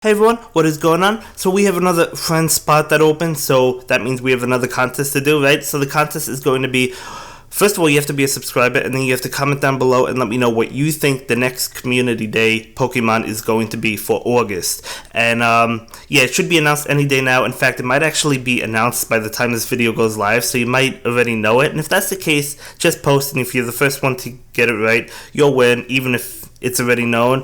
Hey everyone, what is going on? So we have another friend spot that opened, so that means we have another contest to do, right? So the contest is going to be, first of all, you have to be a subscriber, and then you have to comment down below and let me know what you think the next Community Day Pokemon is going to be for August. And yeah, it should be announced any day now. In fact, it might actually be announced by the time this video goes live, so you might already know it. And if that's the case, just post, and if you're the first one to get it right, you'll win, even if it's already known.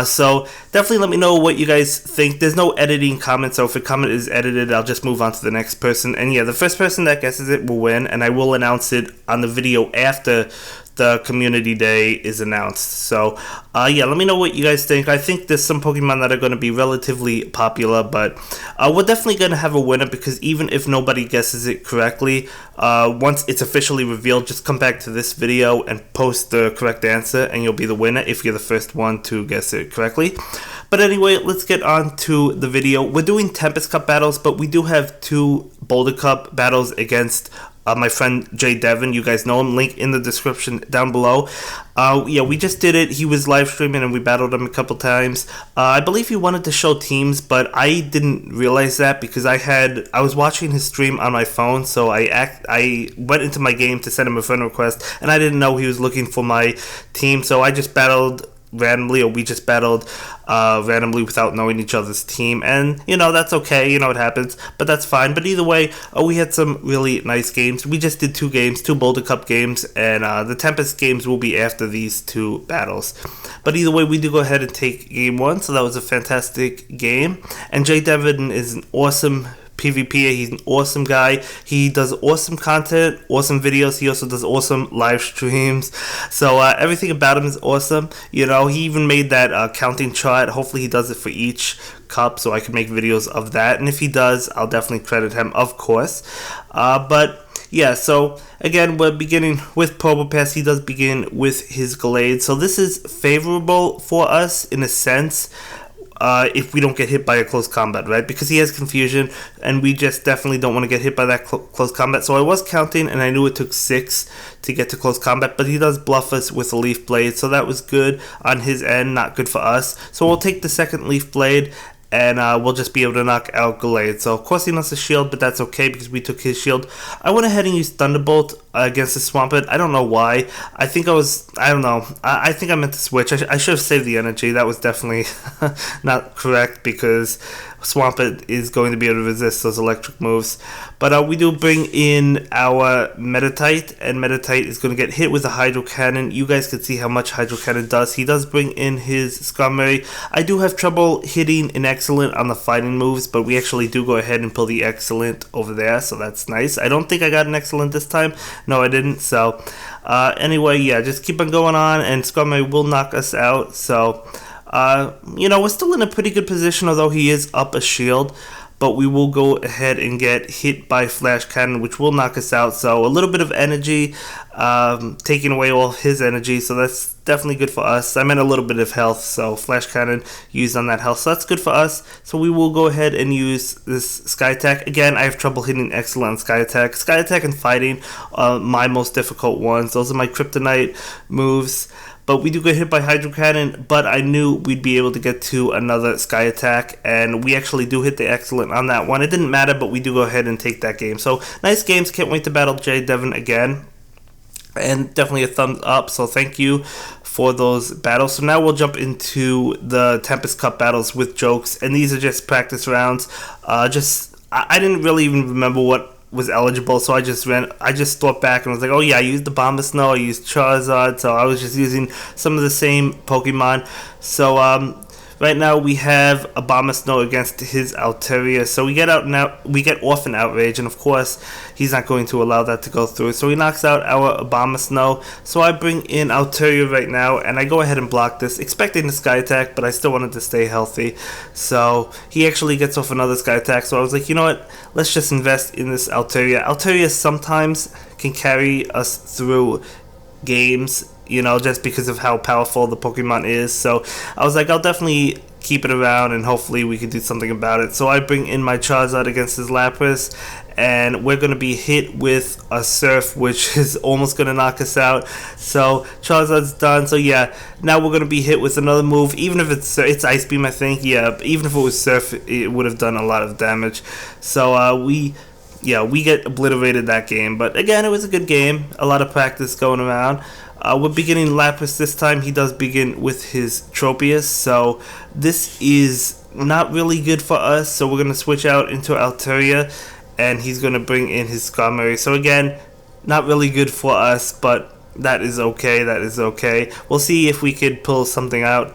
So definitely let me know what you guys think. There's no editing comments, so if a comment is edited, I'll just move on to the next person. And yeah, the first person that guesses it will win, and I will announce it on the video after the Community Day is announced. So yeah, let me know what you guys think. I think there's some Pokemon that are going to be relatively popular, but we're definitely going to have a winner, because even if nobody guesses it correctly, once it's officially revealed, just come back to this video and post the correct answer, and you'll be the winner if you're the first one to guess it correctly. But anyway, let's get on to the video. We're doing Tempest Cup battles, but we do have two Boulder Cup battles against my friend JayDevin. You guys know him, link in the description down below. Yeah, we just did it. He was live streaming and we battled him a couple times. I believe he wanted to show teams, but I didn't realize that because I was watching his stream on my phone, so I went into my game to send him a friend request, and I didn't know he was looking for my team, so I just battled randomly, or we just battled randomly without knowing each other's team, and you know, that's okay, you know, it happens, but that's fine. But either way, we had some really nice games. We just did two Boulder Cup games, and the Tempest games will be after these two battles. But either way, we do go ahead and take game one, so that was a fantastic game. And JayDevin is an awesome PvP. He's an awesome guy. He does awesome content, awesome videos. He also does awesome live streams. So everything about him is awesome. You know, he even made that counting chart. Hopefully he does it for each cup, so I can make videos of that. And if he does, I'll definitely credit him, of course. But yeah, so again, we're beginning with Probopass. He does begin with his Glade, so this is favorable for us in a sense. If we don't get hit by a close combat, right? Because he has confusion, and we just definitely don't want to get hit by that close combat. So I was counting, and I knew it took 6 to get to close combat, but he does bluff us with a Leaf Blade, so that was good on his end, not good for us. So we'll take the second Leaf Blade, and we'll just be able to knock out Glade. So of course he lost a shield, but that's okay because we took his shield. I went ahead and used Thunderbolt against the Swampert. I don't know why. I think I don't know. I think I meant to switch. I should have saved the energy. That was definitely not correct, because Swampert is going to be able to resist those electric moves. But we do bring in our Meditite, and Meditite is going to get hit with a Hydro Cannon. You guys can see how much Hydro Cannon does. He does bring in his Skarmory. I do have trouble hitting an Excellent on the fighting moves, but we actually do go ahead and pull the Excellent over there, so that's nice. I don't think I got an Excellent this time. No, I didn't. So anyway, yeah, just keep on going on, and Skarmory will knock us out. So you know, we're still in a pretty good position, although he is up a shield. But we will go ahead and get hit by Flash Cannon, which will knock us out. So a little bit of energy, taking away all his energy. So that's definitely good for us. I meant a little bit of health, so Flash Cannon used on that health. So that's good for us. So we will go ahead and use this Sky Attack. Again, I have trouble hitting Excellent on Sky Attack. Sky Attack and Fighting are my most difficult ones. Those are my Kryptonite moves. But we do get hit by Hydro Cannon, but I knew we'd be able to get to another Sky Attack, and we actually do hit the Excellent on that one. It didn't matter, but we do go ahead and take that game. So, nice games. Can't wait to battle JayDevin again. And definitely a thumbs up, so thank you for those battles. So now we'll jump into the Tempest Cup battles with jokes, and these are just practice rounds. I didn't really even remember what was eligible, so I just thought back and was like, oh yeah, I used the Bombasnow, I used Charizard, so I was just using some of the same Pokemon. So right now we have a Bombasnow against his Altaria, so we get off an Outrage, and of course he's not going to allow that to go through, so he knocks out our Bombasnow. So I bring in Altaria right now, and I go ahead and block this, expecting the Sky Attack, but I still wanted to stay healthy. So he actually gets off another Sky Attack, so I was like, you know what, let's just invest in this Altaria. Altaria sometimes can carry us through games, you know, just because of how powerful the Pokemon is. So I was like, I'll definitely keep it around, and hopefully we can do something about it. So I bring in my Charizard against his Lapras, and we're going to be hit with a Surf, which is almost going to knock us out. So Charizard's done. So yeah, now we're going to be hit with another move. Even if it's Ice Beam, I think. Yeah, even if it was Surf, it would have done a lot of damage. So we get obliterated that game. But again, it was a good game. A lot of practice going around. We're beginning Lapras this time. He does begin with his Tropius, so this is not really good for us. So we're going to switch out into Altaria, and he's going to bring in his Skarmory. So again, not really good for us, but that is okay. That is okay. We'll see if we could pull something out.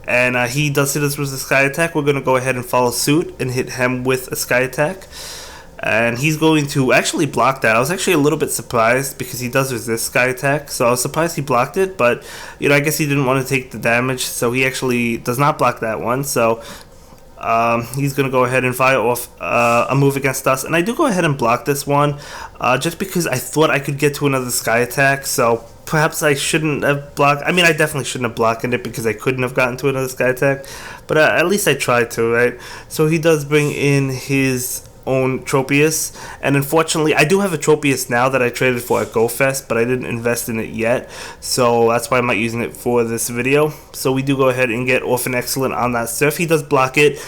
And he does hit us with a Sky Attack. We're going to go ahead and follow suit and hit him with a Sky Attack. And he's going to actually block that. I was actually a little bit surprised because he does resist Sky Attack. So I was surprised he blocked it. But, I guess he didn't want to take the damage. So he actually does not block that one. So he's going to go ahead and fire off a move against us. And I do go ahead and block this one. Just because I thought I could get to another Sky Attack. So perhaps I shouldn't have blocked. I mean, I definitely shouldn't have blocked it because I couldn't have gotten to another Sky Attack. But at least I tried to, right? So he does bring in his own Tropius, and unfortunately I do have a Tropius now that I traded for at GoFest, but I didn't invest in it yet, so that's why I'm not using it for this video. So we do go ahead and get off an excellent on that Surf. He does block it,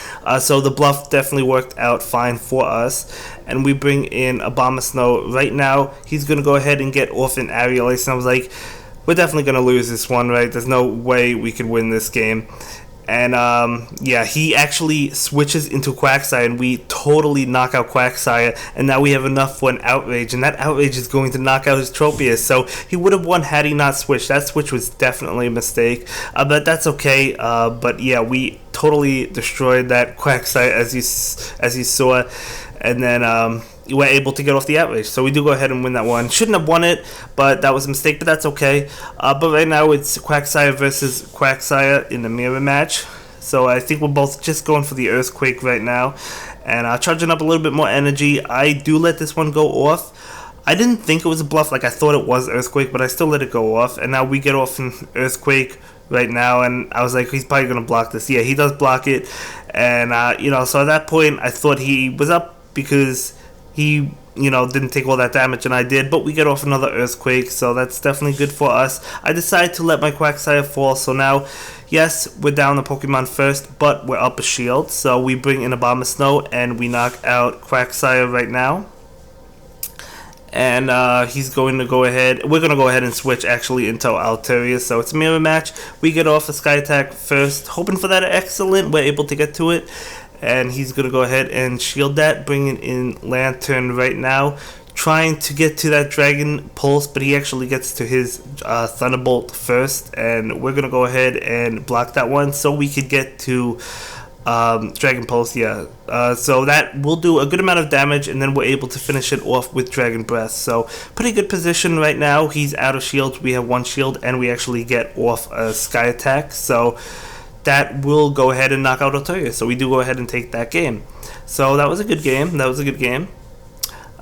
so the bluff definitely worked out fine for us, and we bring in Abomasnow. Right now he's gonna go ahead and get off an Aerial-Ace, and I was like, we're definitely gonna lose this one, right? There's no way we could win this game. And yeah, he actually switches into Quagsire, and we totally knock out Quagsire, and now we have enough for an Outrage, and that Outrage is going to knock out his Tropius. So he would have won had he not switched. That switch was definitely a mistake, but that's okay. But yeah, we totally destroyed that Quagsire as you saw, and then we're able to get off the Outrage. So we do go ahead and win that one. Shouldn't have won it, but that was a mistake, but that's okay. But right now it's Quagsire versus Quagsire in the mirror match. So I think we're both just going for the Earthquake right now. And charging up a little bit more energy. I do let this one go off. I didn't think it was a bluff, like I thought it was Earthquake, but I still let it go off. And now we get off an Earthquake right now, and I was like, he's probably going to block this. Yeah, he does block it. And, so at that point, I thought he was up because he, didn't take all that damage, and I did, but we get off another Earthquake, so that's definitely good for us. I decided to let my Quagsire fall, so now, yes, we're down the Pokemon first, but we're up a shield, so we bring in Abomasnow, and we knock out Quagsire right now. And he's going to go ahead, we're going to go ahead and switch actually into Altaria, so it's a mirror match. We get off a Sky Attack first, hoping for that excellent, we're able to get to it. And he's going to go ahead and shield that, bringing in Lantern right now, trying to get to that Dragon Pulse, but he actually gets to his Thunderbolt first, and we're going to go ahead and block that one so we could get to Dragon Pulse, yeah. So that will do a good amount of damage, and then we're able to finish it off with Dragon Breath. So pretty good position right now. He's out of shields, we have one shield, and we actually get off a Sky Attack, so that will go ahead and knock out Altaria. So we do go ahead and take that game. So that was a good game.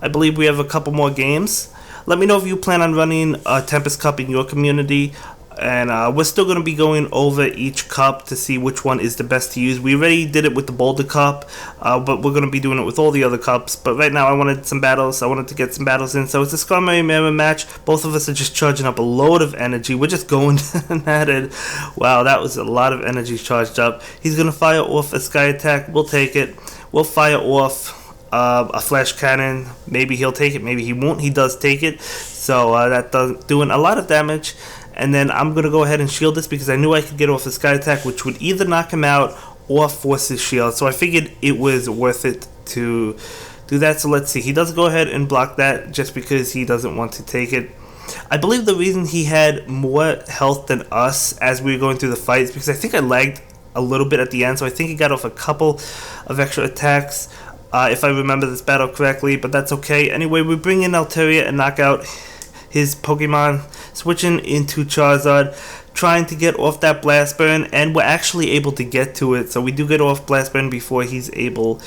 I believe we have a couple more games. Let me know if you plan on running a Tempest Cup in your community. And we're still going to be going over each cup to see which one is the best to use. We already did it with the Boulder Cup, but we're going to be doing it with all the other cups. But right now I wanted some battles. I wanted to get some battles in. So it's a Skarmory mirror match. Both of us are just charging up a load of energy. We're just going at it. Wow, that was a lot of energy charged up. He's going to fire off a Sky Attack. We'll take it. We'll fire off a Flash Cannon. Maybe he'll take it. Maybe he won't. He does take it. So that does doing a lot of damage. And then I'm going to go ahead and shield this because I knew I could get off a Sky Attack, which would either knock him out or force his shield. So I figured it was worth it to do that. So let's see. He does go ahead and block that just because he doesn't want to take it. I believe the reason he had more health than us as we were going through the fight is because I think I lagged a little bit at the end. So I think he got off a couple of extra attacks, if I remember this battle correctly. But that's okay. Anyway, we bring in Altaria and knock out his Pokemon, switching into Charizard, trying to get off that Blast Burn, and we're actually able to get to it. So we do get off Blast Burn before he's able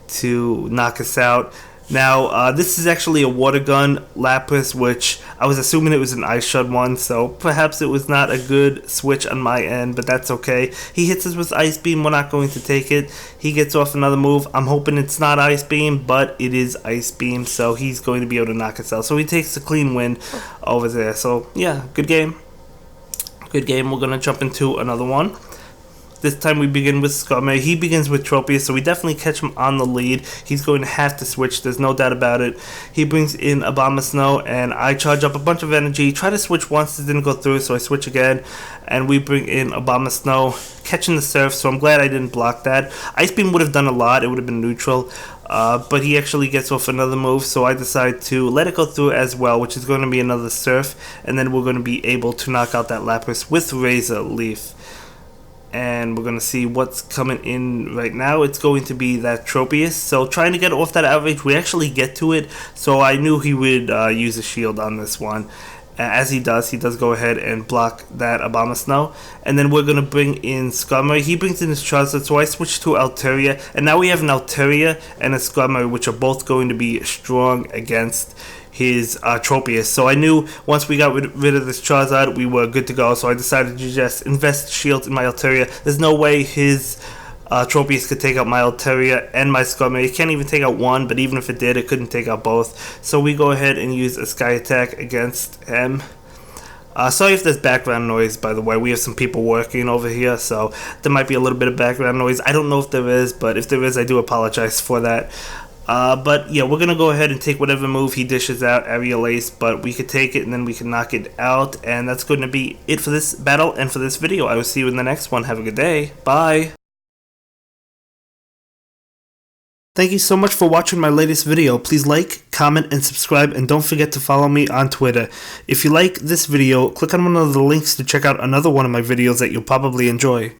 to knock us out. Now, this is actually a water gun Lapras, which I was assuming it was an Ice Shard one, so perhaps it was not a good switch on my end, but that's okay. He hits us with Ice Beam, we're not going to take it. He gets off another move. I'm hoping it's not Ice Beam, but it is Ice Beam, so he's going to be able to knock us out. So he takes a clean win over there. So, yeah, good game. Good game. We're going to jump into another one. This time we begin with Skarmory. He begins with Tropius, so we definitely catch him on the lead. He's going to have to switch, there's no doubt about it. He brings in Abomasnow, and I charge up a bunch of energy. Try to switch once, it didn't go through, so I switch again. And we bring in Abomasnow, catching the Surf, so I'm glad I didn't block that. Ice Beam would have done a lot, it would have been neutral. But he actually gets off another move, so I decide to let it go through as well, which is going to be another Surf. And then we're going to be able to knock out that Lapras with Razor Leaf. And we're going to see what's coming in right now. It's going to be that Tropius. So trying to get off that outrage, we actually get to it. So I knew he would use a shield on this one. As he does go ahead and block that Abomasnow. And then we're going to bring in Skarmory. He brings in his Charizard, so I switch to Altaria. And now we have an Altaria and a Skarmory, which are both going to be strong against his Tropius. So I knew once we got rid of this Charizard, we were good to go. So I decided to just invest shields in my Altaria. There's no way his Tropius could take out my Altaria and my Skarmory. It can't even take out one, but even if it did, it couldn't take out both. So we go ahead and use a Sky Attack against him. Sorry if there's background noise, by the way. We have some people working over here, so there might be a little bit of background noise. I don't know if there is, but if there is, I do apologize for that. But yeah, we're going to go ahead and take whatever move he dishes out, Aerial Ace, but we could take it and then we can knock it out. And that's going to be it for this battle and for this video. I will see you in the next one. Have a good day. Bye. Thank you so much for watching my latest video. Please like, comment, and subscribe, and don't forget to follow me on Twitter. If you like this video, click on one of the links to check out another one of my videos that you'll probably enjoy.